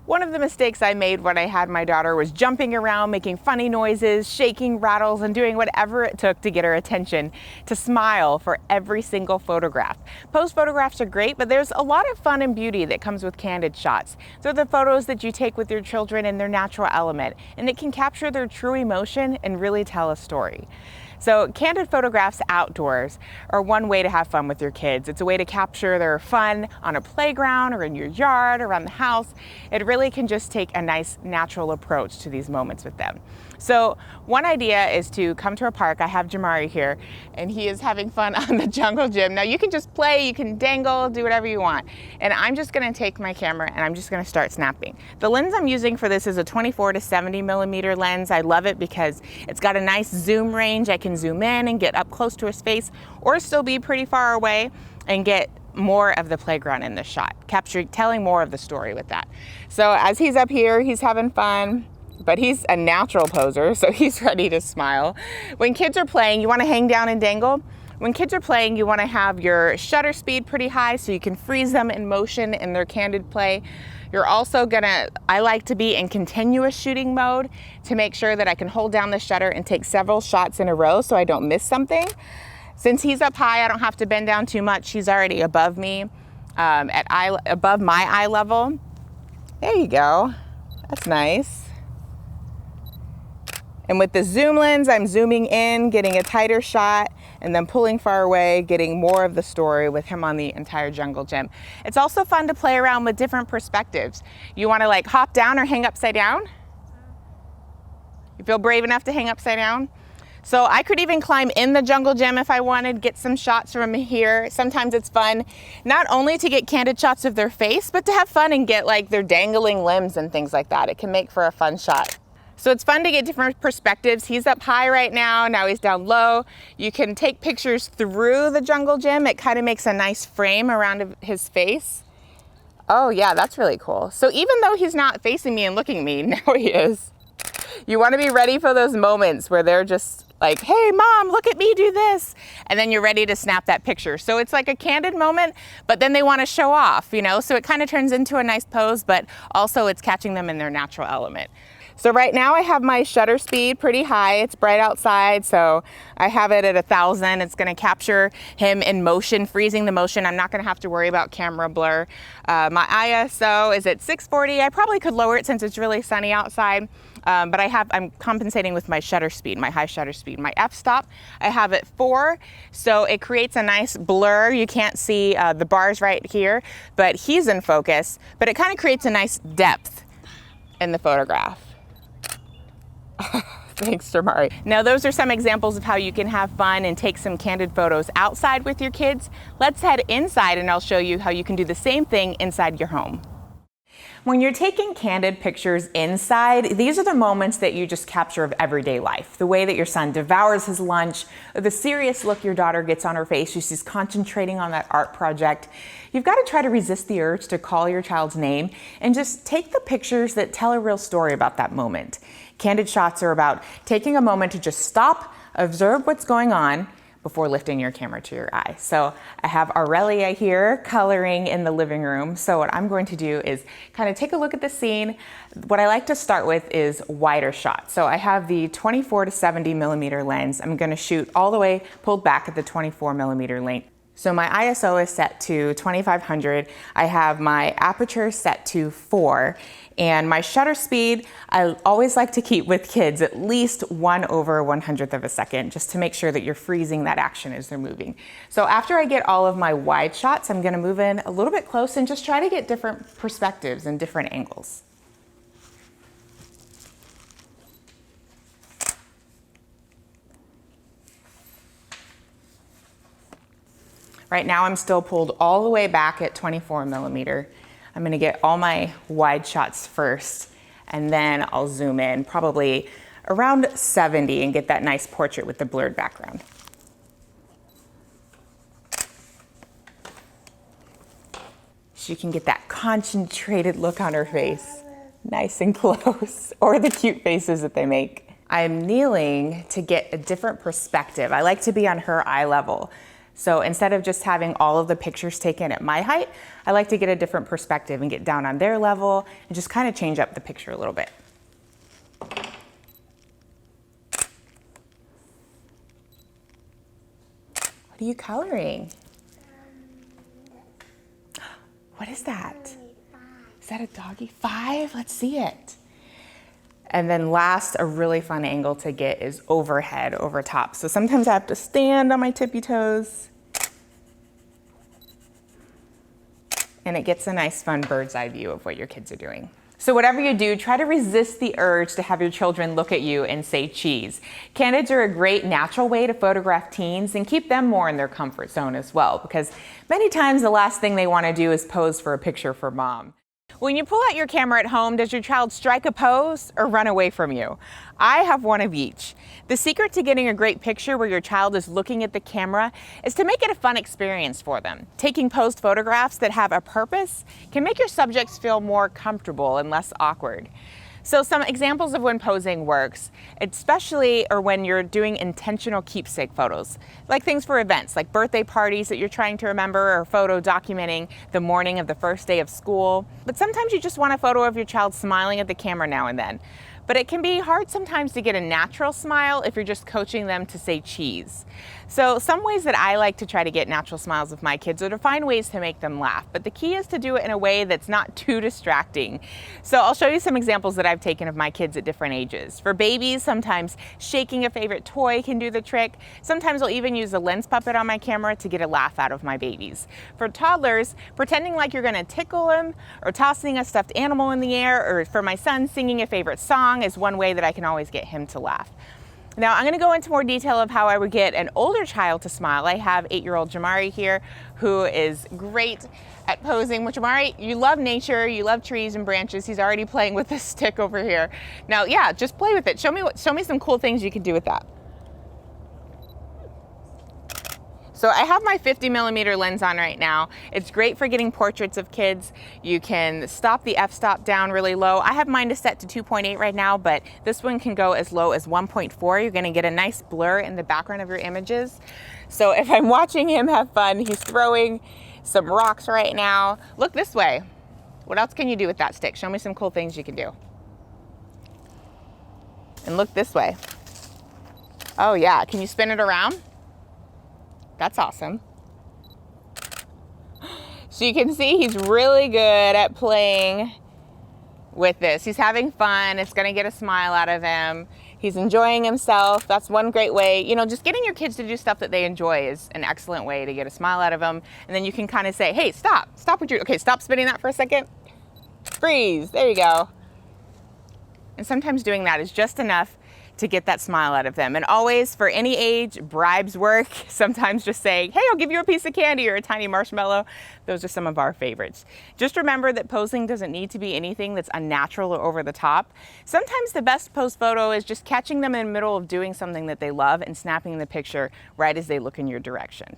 One of the mistakes I made when I had my daughter was jumping around, making funny noises, shaking, rattles, and doing whatever it took to get her attention, to smile for every single photograph. Pose photographs are great, but there's a lot of fun and beauty that comes with candid shots. They're the photos that you take with your children in their natural element, and it can capture their true emotion and really tell a story. So candid photographs outdoors are one way to have fun with your kids. It's a way to capture their fun on a playground or in your yard, around the house. It really can just take a nice natural approach to these moments with them. So one idea is to come to a park. I have Jamari here, and he is having fun on the jungle gym. Now you can just play, you can dangle, do whatever you want. And I'm just gonna take my camera and I'm just gonna start snapping. The lens I'm using for this is a 24 to 70 millimeter lens. I love it because it's got a nice zoom range. I can zoom in and get up close to his face, or still be pretty far away and get more of the playground in the shot, telling more of the story with that. So as he's up here, he's having fun, but he's a natural poser, so he's ready to smile. When kids are playing, you want to hang down and dangle. When kids are playing, you want to have your shutter speed pretty high so you can freeze them in motion in their candid play. You're also I like to be in continuous shooting mode to make sure that I can hold down the shutter and take several shots in a row so I don't miss something. Since he's up high, I don't have to bend down too much. He's already above me, above my eye level. There you go. That's nice. And with the zoom lens, I'm zooming in, getting a tighter shot, and then pulling far away, getting more of the story with him on the entire jungle gym. It's also fun to play around with different perspectives. You want to like hop down or hang upside down? You feel brave enough to hang upside down? So I could even climb in the jungle gym if I wanted, get some shots from here. Sometimes it's fun, not only to get candid shots of their face, but to have fun and get like their dangling limbs and things like that. It can make for a fun shot. So it's fun to get different perspectives. He's up high right now he's down low. You can take pictures through the jungle gym. It kind of makes a nice frame around his face. Oh yeah, that's really cool. So even though he's not facing me and looking at me, now he is. You want to be ready for those moments where they're just like, hey mom, look at me do this. And then you're ready to snap that picture. So it's like a candid moment, but then they want to show off, you know? So it kind of turns into a nice pose, but also it's catching them in their natural element. So right now I have my shutter speed pretty high. It's bright outside, so I have it at 1,000. It's gonna capture him in motion, freezing the motion. I'm not gonna have to worry about camera blur. My ISO is at 640. I probably could lower it since it's really sunny outside, but I'm compensating with my shutter speed, my high shutter speed. My f-stop, I have at 4, so it creates a nice blur. You can't see the bars right here, but he's in focus, but it kind of creates a nice depth in the photograph. Thanks, Jamari. Now those are some examples of how you can have fun and take some candid photos outside with your kids. Let's head inside and I'll show you how you can do the same thing inside your home. When you're taking candid pictures inside, these are the moments that you just capture of everyday life. The way that your son devours his lunch, or the serious look your daughter gets on her face as she's concentrating on that art project. You've got to try to resist the urge to call your child's name and just take the pictures that tell a real story about that moment. Candid shots are about taking a moment to just stop, observe what's going on before lifting your camera to your eye. So I have Aurelia here coloring in the living room. So what I'm going to do is kind of take a look at the scene. What I like to start with is wider shots. So I have the 24 to 70 millimeter lens. I'm going to shoot all the way pulled back at the 24 millimeter length. So my ISO is set to 2500. I have my aperture set to 4. And my shutter speed, I always like to keep with kids at least 1/100th of a second, just to make sure that you're freezing that action as they're moving. So after I get all of my wide shots, I'm gonna move in a little bit close and just try to get different perspectives and different angles. Right now I'm still pulled all the way back at 24 millimeter. I'm gonna get all my wide shots first, and then I'll zoom in probably around 70 and get that nice portrait with the blurred background. She can get that concentrated look on her face, nice and close, or the cute faces that they make. I'm kneeling to get a different perspective. I like to be on her eye level. So instead of just having all of the pictures taken at my height, I like to get a different perspective and get down on their level and just kind of change up the picture a little bit. What are you coloring? What is that? Is that a doggy? 5? Let's see it. And then last, a really fun angle to get is overhead, over top. So sometimes I have to stand on my tippy toes. And it gets a nice fun bird's eye view of what your kids are doing. So whatever you do, try to resist the urge to have your children look at you and say cheese. Candids are a great natural way to photograph teens and keep them more in their comfort zone as well, because many times the last thing they want to do is pose for a picture for mom. When you pull out your camera at home, does your child strike a pose or run away from you? I have one of each. The secret to getting a great picture where your child is looking at the camera is to make it a fun experience for them. Taking posed photographs that have a purpose can make your subjects feel more comfortable and less awkward. So some examples of when posing works, especially or when you're doing intentional keepsake photos, like things for events, like birthday parties that you're trying to remember, or photo documenting the morning of the first day of school. But sometimes you just want a photo of your child smiling at the camera now and then. But it can be hard sometimes to get a natural smile if you're just coaching them to say cheese. So some ways that I like to try to get natural smiles with my kids are to find ways to make them laugh. But the key is to do it in a way that's not too distracting. So I'll show you some examples that I've taken of my kids at different ages. For babies, sometimes shaking a favorite toy can do the trick. Sometimes I'll even use a lens puppet on my camera to get a laugh out of my babies. For toddlers, pretending like you're gonna tickle them, or tossing a stuffed animal in the air, or for my son, singing a favorite song is one way that I can always get him to laugh. Now I'm going to go into more detail of how I would get an older child to smile. I have 8-year-old Jamari here, who is great at posing. Well, Jamari, you love nature, you love trees and branches. He's already playing with this stick over here. Now, yeah, just play with it. Show me some cool things you can do with that. So I have my 50mm lens on right now. It's great for getting portraits of kids. You can stop the f-stop down really low. I have mine to set to 2.8 right now, but this one can go as low as 1.4. You're gonna get a nice blur in the background of your images. So if I'm watching him have fun, he's throwing some rocks right now. Look this way. What else can you do with that stick? Show me some cool things you can do. And look this way. Oh yeah, can you spin it around? That's awesome. So you can see he's really good at playing with this. He's having fun. It's gonna get a smile out of him. He's enjoying himself. That's one great way. You know, just getting your kids to do stuff that they enjoy is an excellent way to get a smile out of them. And then you can kind of say, hey, stop what you're, okay, stop spinning that for a second. Freeze, there you go. And sometimes doing that is just enough to get that smile out of them. And always, for any age, bribes work. Sometimes just saying, hey, I'll give you a piece of candy or a tiny marshmallow. Those are some of our favorites. Just remember that posing doesn't need to be anything that's unnatural or over the top. Sometimes the best pose photo is just catching them in the middle of doing something that they love and snapping the picture right as they look in your direction.